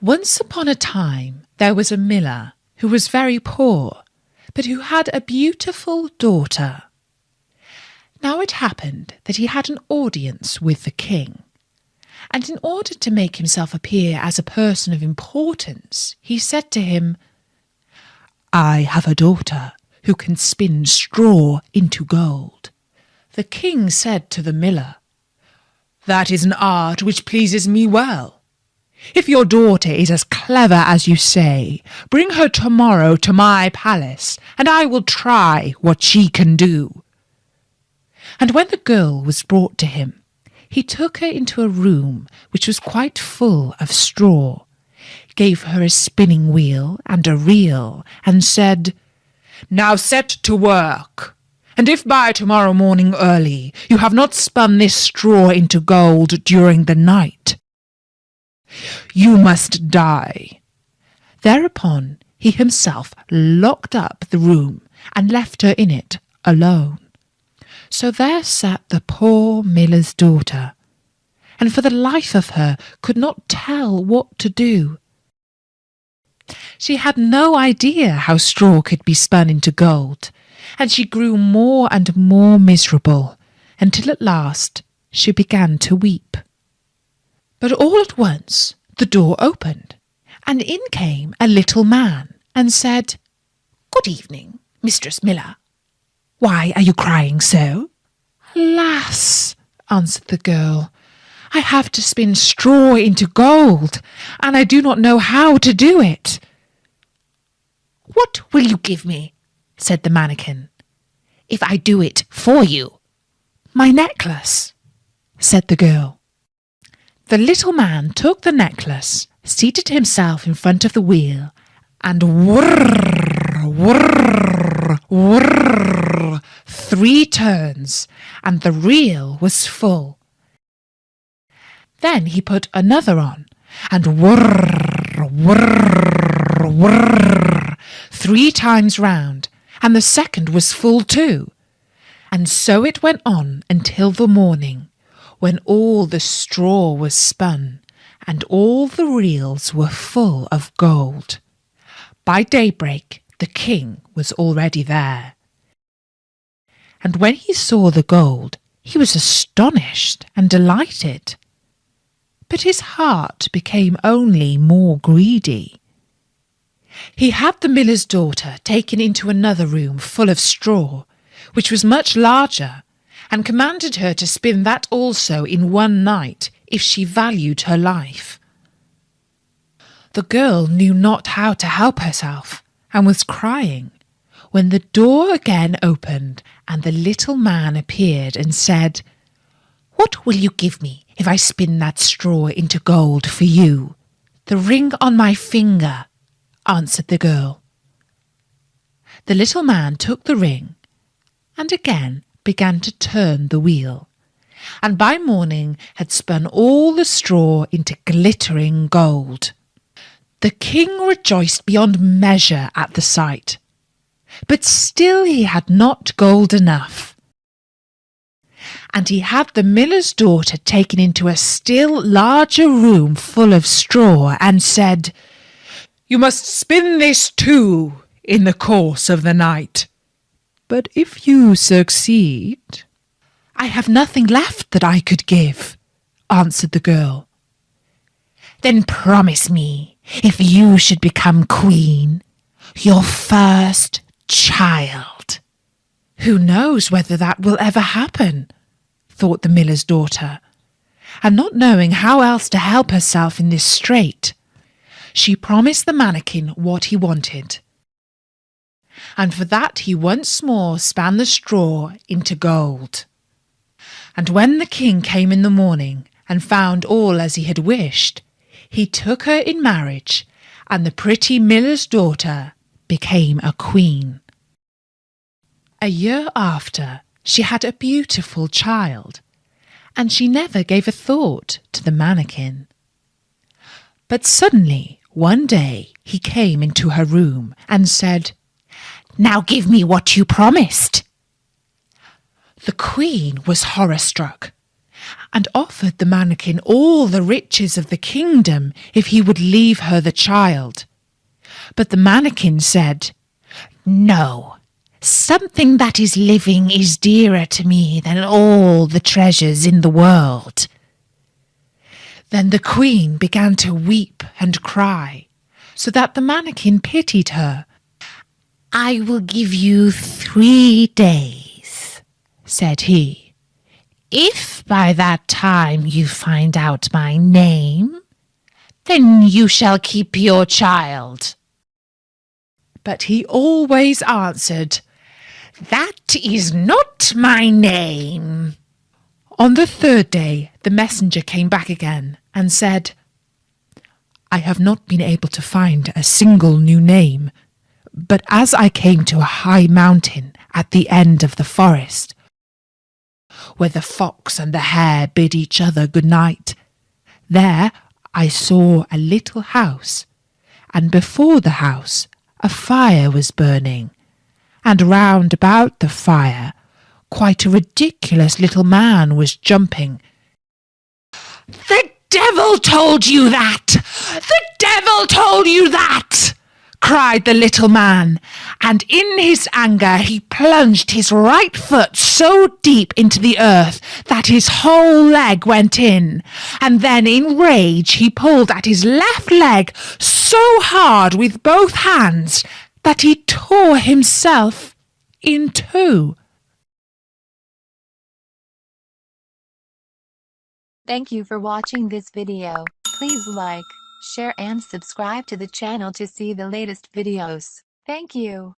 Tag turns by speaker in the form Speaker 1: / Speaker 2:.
Speaker 1: Once upon a time there was a miller who was very poor, but who had a beautiful daughter. Now it happened that he had an audience with the king, and in order to make himself appear as a person of importance, he said to him, "I have a daughter who can spin straw into gold." The king said to the miller, "That is an art which pleases me well. If your daughter is as clever as you say, bring her tomorrow to my palace, and I will try what she can do." And when the girl was brought to him, he took her into a room which was quite full of straw, gave her a spinning wheel and a reel, and said, "Now set to work, and if by tomorrow morning early you have not spun this straw into gold during the night, you must die." Thereupon he himself locked up the room and left her in it alone. So there sat the poor miller's daughter, and for the life of her could not tell what to do. She had no idea how straw could be spun into gold, and she grew more and more miserable, until at last she began to weep. But all at once the door opened, and in came a little man, and said, "Good evening, Mistress Miller. Why are you crying so?" "Alas," answered the girl, "I have to spin straw into gold, and I do not know how to do it." "What will you give me," said the mannikin, "if I do it for you?" "My necklace," said the girl. The little man took the necklace, seated himself in front of the wheel, and whirr, whirr, whirr, 3 turns, and the reel was full. Then he put another on, and whirr, whirr, whirr, 3 times round, and the second was full too. And so it went on until the morning, when all the straw was spun, and all the reels were full of gold. By daybreak the king was already there. And when he saw the gold, he was astonished and delighted. But his heart became only more greedy. He had the miller's daughter taken into another room full of straw, which was much larger, and commanded her to spin that also in one night, if she valued her life. The girl knew not how to help herself, and was crying, when the door again opened, and the little man appeared and said, "What will you give me if I spin that straw into gold for you?" "The ring on my finger," answered the girl. The little man took the ring, and again began to turn the wheel, and by morning had spun all the straw into glittering gold. The king rejoiced beyond measure at the sight, but still he had not gold enough. And he had the miller's daughter taken into a still larger room full of straw, and said, "You must spin this too in the course of the night. But if you succeed—" "I have nothing left that I could give," answered the girl. "Then promise me, if you should become queen, your first child." "Who knows whether that will ever happen?" thought the miller's daughter, and not knowing how else to help herself in this strait, she promised the mannikin what he wanted. And for that he once more span the straw into gold. And when the king came in the morning and found all as he had wished, he took her in marriage, and the pretty miller's daughter became a queen. A year after, she had a beautiful child, and she never gave a thought to the mannikin. But suddenly, one day, he came into her room and said, "Now give me what you promised." The queen was horror-struck, and offered the mannequin all the riches of the kingdom if he would leave her the child. But the mannequin said, "No, something that is living is dearer to me than all the treasures in the world." Then the queen began to weep and cry, so that the mannequin pitied her. "I will give you 3 days," said he. "If by that time you find out my name, then you shall keep your child." But he always answered, "That is not my name." On the 3rd day, the messenger came back again and said, "I have not been able to find a single new name, but as I came to a high mountain at the end of the forest, where the fox and the hare bid each other good night, there I saw a little house, and before the house a fire was burning, and round about the fire quite a ridiculous little man was jumping." "The devil told you that! The devil told you that!" cried the little man, and in his anger he plunged his right foot so deep into the earth that his whole leg went in, and then in rage he pulled at his left leg so hard with both hands that he tore himself in 2.
Speaker 2: Thank you for watching this video. Please like, share and subscribe to the channel to see the latest videos. Thank you.